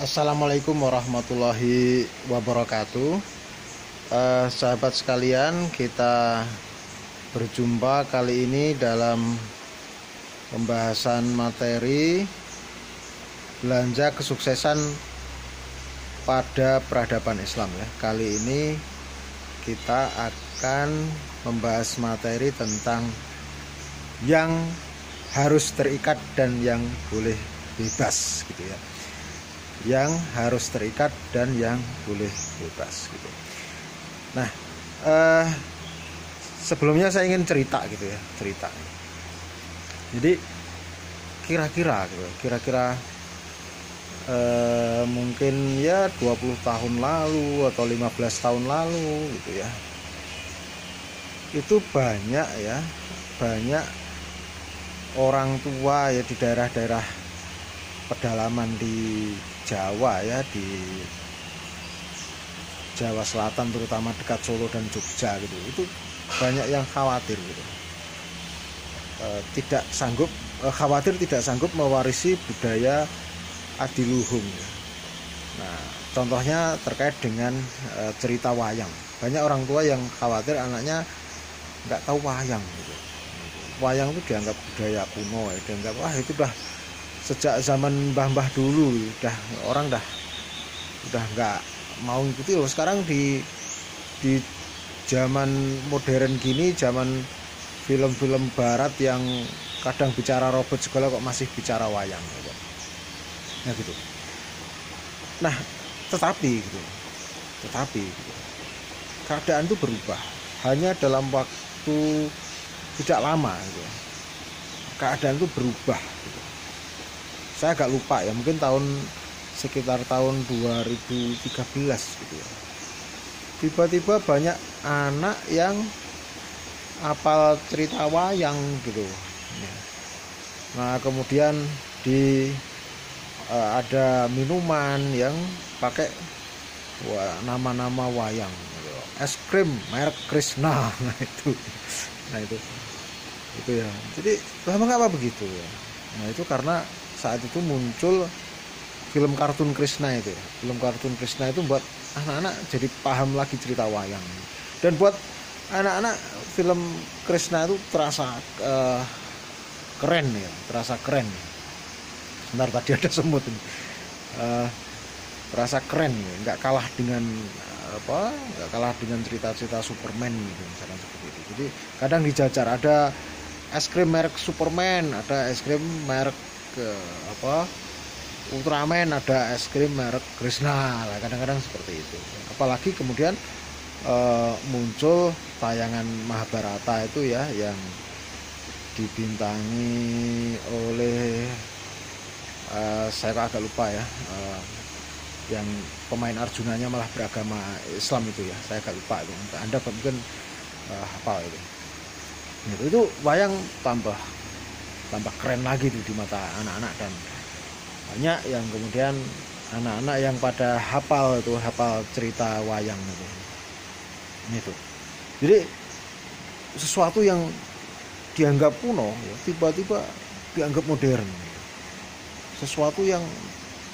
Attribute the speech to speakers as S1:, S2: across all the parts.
S1: Assalamualaikum warahmatullahi wabarakatuh. Sahabat sekalian, kita berjumpa kali ini dalam pembahasan materi belanja kesuksesan pada peradaban Islam ya. Kali ini kita akan membahas materi tentang yang harus terikat dan yang boleh bebas gitu ya. Yang harus terikat dan yang boleh bebas gitu. Nah, sebelumnya saya ingin cerita gitu ya, cerita. Jadi kira-kira mungkin ya 20 tahun lalu atau 15 tahun lalu gitu ya. Itu banyak orang tua ya di daerah-daerah pedalaman di Jawa ya, di Jawa Selatan terutama dekat Solo dan Jogja gitu. Itu banyak yang khawatir gitu. Khawatir tidak sanggup mewarisi budaya adiluhung ya. Nah, contohnya terkait dengan cerita wayang. Banyak orang tua yang khawatir anaknya nggak tahu wayang gitu. Wayang itu dianggap budaya kuno ya, dianggap wah itu udah sejak zaman mbah-mbah dulu orang udah nggak mau ngikuti loh. Sekarang di zaman modern gini, zaman film-film barat yang kadang bicara robot segala kok masih bicara wayang gitu. Nah gitu. Nah, tetapi keadaan itu berubah hanya dalam waktu tidak lama gitu. Keadaan itu berubah gitu. Saya agak lupa ya, mungkin sekitar tahun 2013 gitu ya. Tiba-tiba banyak anak yang hafal cerita wayang gitu. Nah, kemudian ada minuman yang pakai nama-nama wayang gitu. Es krim merek Krishna. Nah itu ya. Jadi mengapa begitu ya? Nah, itu karena saat itu muncul film kartun Krishna itu ya. Film kartun Krishna itu buat anak-anak jadi paham lagi cerita wayang. Dan buat anak-anak film Krishna itu terasa keren ya, terasa keren. Sebentar, tadi ada semut ini. Terasa keren ya, nggak kalah dengan cerita-cerita Superman gitu, misalkan seperti itu. Jadi kadang dijajar ada es krim merek Superman, ada es krim merek Ultraman, ada es krim merek Krishna lah, kadang-kadang seperti itu. Apalagi kemudian muncul tayangan Mahabharata itu ya, yang dibintangi oleh saya agak lupa ya, yang pemain Arjunanya malah beragama Islam itu ya, saya agak lupa itu. Anda mungkin hafal itu. Itu wayang tambah keren lagi tuh di mata anak-anak, dan banyak yang kemudian anak-anak yang pada hafal cerita wayang itu. Jadi sesuatu yang dianggap kuno ya, tiba-tiba dianggap modern. Sesuatu yang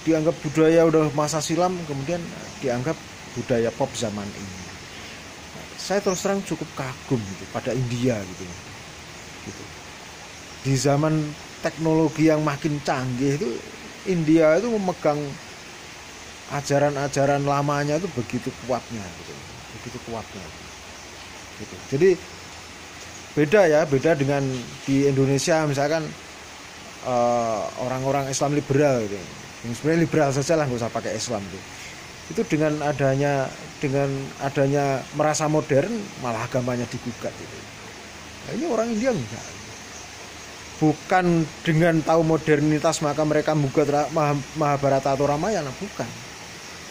S1: dianggap budaya udah masa silam kemudian dianggap budaya pop zaman ini. Saya terus terang cukup kagum gitu pada India gitu. Di zaman teknologi yang makin canggih itu, India itu memegang ajaran-ajaran lamanya itu begitu kuatnya gitu. Jadi beda dengan di Indonesia misalkan orang-orang Islam liberal gitu. Yang sebenarnya liberal saja lah, nggak usah pakai Islam gitu. Itu dengan adanya merasa modern malah agamanya digugat gitu. Nah, ini orang India enggak. Bukan dengan tahu modernitas maka mereka menggugat Mahabharata atau Ramayana, bukan.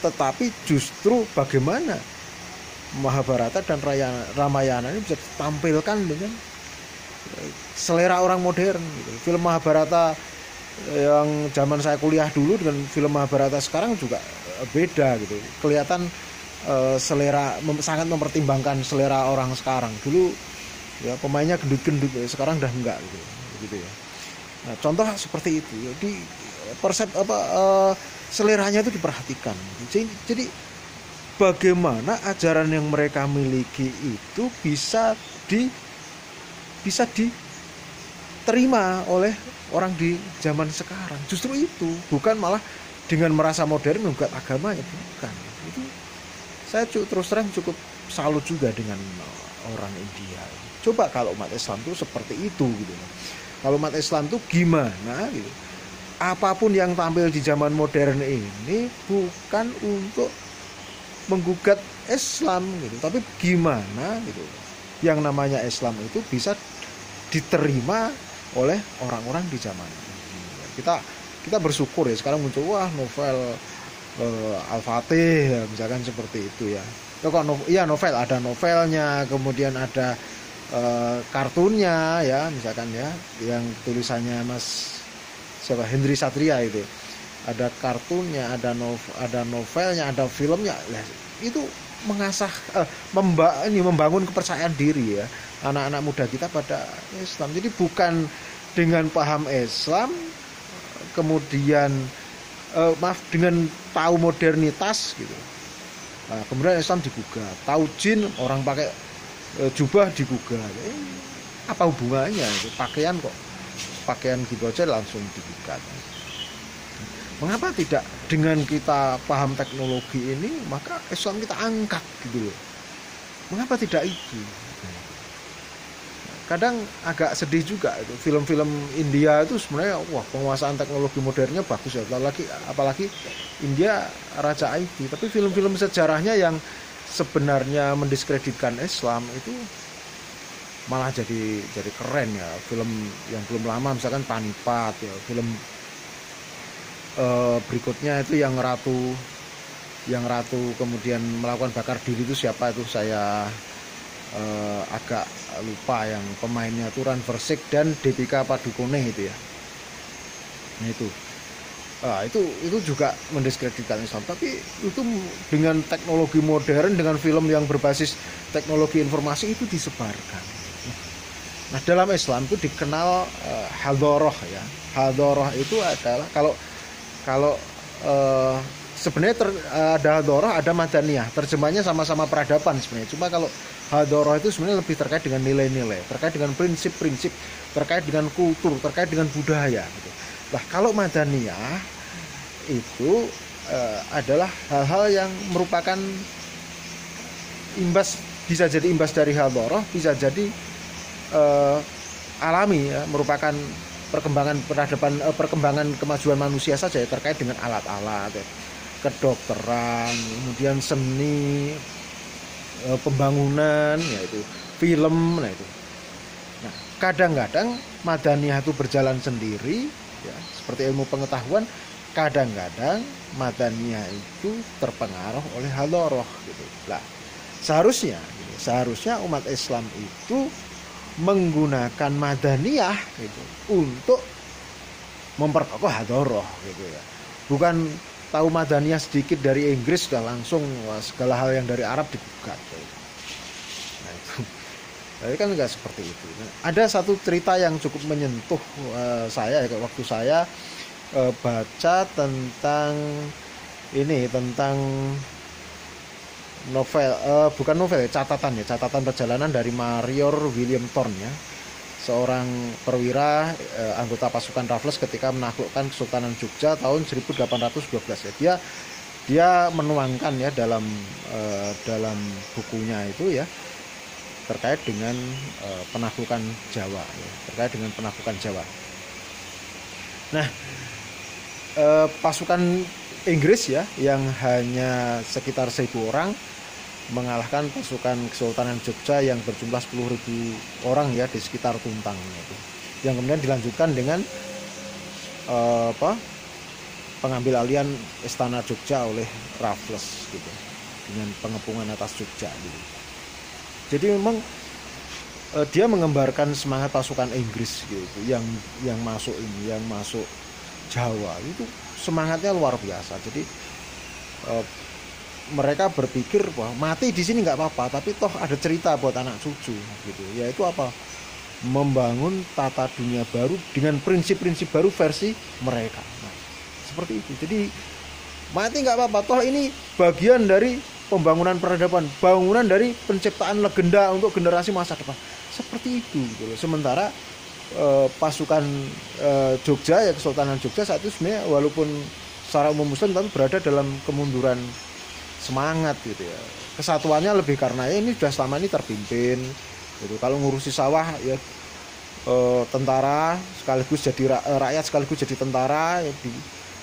S1: Tetapi justru bagaimana Mahabharata dan Ramayana ini bisa ditampilkan dengan selera orang modern gitu. Film Mahabharata yang zaman saya kuliah dulu dengan film Mahabharata sekarang juga beda gitu. Kelihatan selera sangat mempertimbangkan selera orang sekarang. Dulu ya pemainnya gendut-gendut, sekarang udah enggak gitu ya. Nah, contoh seperti itu. Jadi seleranya itu diperhatikan. Jadi bagaimana ajaran yang mereka miliki itu bisa diterima oleh orang di zaman sekarang. Justru itu, bukan malah dengan merasa modern menggugat agamanya, bukan. Itu saya terus terang cukup salut juga dengan orang India. Coba kalau umat Islam itu seperti itu gitu. Kalau umat Islam itu gimana gitu. Apapun yang tampil di zaman modern ini bukan untuk menggugat Islam gitu, tapi gimana gitu. Yang namanya Islam itu bisa diterima oleh orang-orang di zaman ini. Kita bersyukur ya sekarang muncul novel Al-Fatih ya, misalkan seperti itu ya. Novel, ada novelnya, kemudian ada kartunnya ya, misalkan ya, yang tulisannya Mas Henry Satria itu. Ada kartunnya, ada novelnya, ada filmnya. Itu mengasah membangun kepercayaan diri ya anak-anak muda kita pada Islam. Jadi bukan dengan paham Islam kemudian dengan tahu modernitas gitu. Nah, kemudian Islam digugat, tahu jin orang pakai jubah digugat. Apa hubungannya itu? Pakaian gitu aja langsung digugat. Mengapa tidak dengan kita paham teknologi ini maka Islam kita angkat gitu loh. Mengapa tidak itu? Kadang agak sedih juga itu, film-film India itu sebenarnya penguasaan teknologi modernnya bagus ya, apalagi India raja IT, tapi film-film sejarahnya yang sebenarnya mendiskreditkan Islam itu malah jadi keren ya. Film yang belum lama misalkan Panipat ya, film berikutnya itu yang ratu kemudian melakukan bakar diri itu siapa itu, saya agak lupa, yang pemainnya itu Ranveer Singh dan Deepika Padukone itu ya. Nah itu juga mendiskreditkan Islam, tapi itu dengan teknologi modern, dengan film yang berbasis teknologi informasi itu disebarkan. Nah dalam Islam itu dikenal hadoroh ya. Hadoroh itu adalah kalau sebenarnya ada hadoroh, ada madaniyah, terjemahnya sama-sama peradaban sebenarnya. Cuma kalau hadoroh itu sebenarnya lebih terkait dengan nilai-nilai, terkait dengan prinsip-prinsip, terkait dengan kultur, terkait dengan budaya gitu. Nah kalau madaniyah itu adalah hal-hal yang merupakan imbas, bisa jadi imbas dari hadoroh, bisa jadi alami ya, merupakan perkembangan peradaban, perkembangan kemajuan manusia saja ya, terkait dengan alat-alat ya, kedokteran, kemudian seni, pembangunan, yaitu film. Nah kadang-kadang madaniyah itu berjalan sendiri ya, seperti ilmu pengetahuan. Kadang-kadang madaniyah itu terpengaruh oleh hadoroh gitu. Nah seharusnya umat Islam itu menggunakan madaniyah gitu untuk memperkokoh hadoroh gitu ya. Bukan tahu madaniyah sedikit dari Inggris sudah langsung segala hal yang dari Arab digugat. Nah itu, tapi kan nggak seperti itu. Nah, ada satu cerita yang cukup menyentuh saya waktu saya baca tentang novel, bukan novel ya, catatan perjalanan dari Marior William Thorne ya, seorang perwira anggota pasukan Raffles ketika menaklukkan Kesultanan Jogja tahun 1812 ya. Dia menuangkan ya dalam bukunya itu ya, terkait dengan penaklukan Jawa ya, terkait dengan penaklukan Jawa. Nah pasukan Inggris ya yang hanya sekitar 1.000 orang mengalahkan pasukan Kesultanan Jogja yang berjumlah 10.000 orang ya di sekitar Tuntang itu. Yang kemudian dilanjutkan dengan pengambil alihan istana Jogja oleh Raffles gitu, dengan pengepungan atas Jogja gitu. Jadi memang dia menggambarkan semangat pasukan Inggris gitu yang masuk Jawa itu semangatnya luar biasa. Jadi mereka berpikir bahwa mati di sini nggak apa-apa, tapi toh ada cerita buat anak cucu gitu. Yaitu apa? Membangun tata dunia baru dengan prinsip-prinsip baru versi mereka. Nah, seperti itu. Jadi mati nggak apa-apa, toh ini bagian dari pembangunan peradaban, bangunan dari penciptaan legenda untuk generasi masa depan, seperti itu gitu loh. Sementara pasukan Jogja, ya Kesultanan Jogja saat itu sebenarnya walaupun secara umum muslim tapi berada dalam kemunduran semangat gitu ya. Kesatuannya lebih karena ya ini sudah selama ini terpimpin gitu. Kalau ngurusi sawah ya tentara sekaligus jadi rakyat sekaligus jadi tentara ya,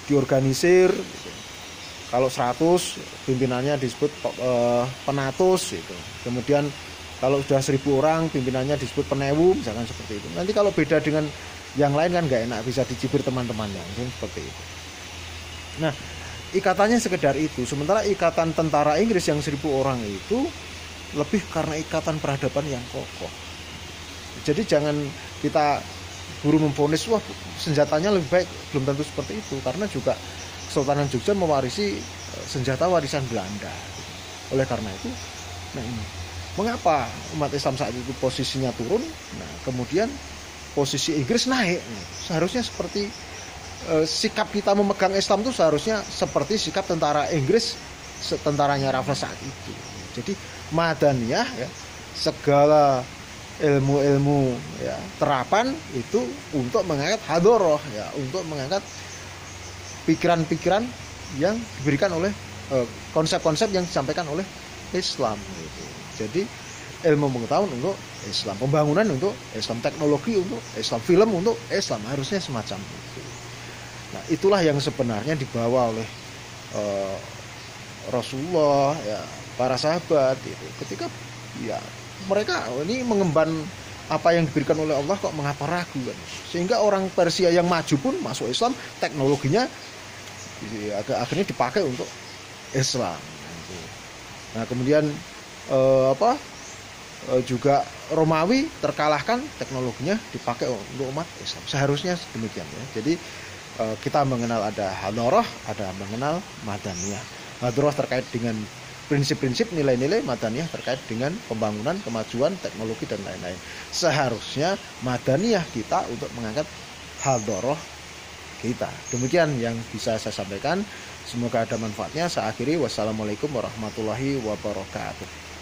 S1: diorganisir gitu. Kalau 100 pimpinannya disebut penatus gitu. Kemudian kalau sudah 1000 orang pimpinannya disebut penewu, misalkan seperti itu. Nanti kalau beda dengan yang lain kan nggak enak, bisa dicibir teman-temannya, seperti itu. Nah, ikatannya sekedar itu. Sementara ikatan tentara Inggris yang 1000 orang itu lebih karena ikatan peradaban yang kokoh. Jadi jangan kita buru memvonis wah senjatanya lebih baik, belum tentu seperti itu. Karena juga Kesultanan Jogja mewarisi senjata warisan Belanda. Oleh karena itu, nah ini mengapa umat Islam saat itu posisinya turun? Nah, kemudian posisi Inggris naik. Nah, seharusnya seperti sikap kita memegang Islam itu seharusnya seperti sikap tentara Inggris, tentaranya Raffles saat itu. Jadi Madaniyah ya, segala ilmu-ilmu ya, terapan itu untuk mengangkat hadoroh ya, untuk mengangkat pikiran-pikiran yang diberikan oleh konsep-konsep yang disampaikan oleh Islam gitu. Jadi ilmu pengetahuan untuk Islam, pembangunan untuk Islam, teknologi untuk Islam, film untuk Islam, harusnya semacam itu. Nah, itulah yang sebenarnya dibawa oleh Rasulullah ya, para sahabat itu. Ketika ya mereka ini mengemban apa yang diberikan oleh Allah, kok mengapa ragu kan? Sehingga orang Persia yang maju pun masuk Islam, teknologinya akhirnya dipakai untuk Islam. Nah, kemudian juga Romawi terkalahkan, teknologinya dipakai untuk umat Islam. Seharusnya demikian ya. Jadi kita mengenal ada hadoroh, ada mengenal Madaniyah. Hadoroh terkait dengan prinsip-prinsip, nilai-nilai, Madaniyah terkait dengan pembangunan, kemajuan, teknologi dan lain-lain. Seharusnya Madaniyah kita untuk mengangkat hadoroh kita. Demikian yang bisa saya sampaikan. Semoga ada manfaatnya. Saya akhiri. Wassalamualaikum warahmatullahi wabarakatuh.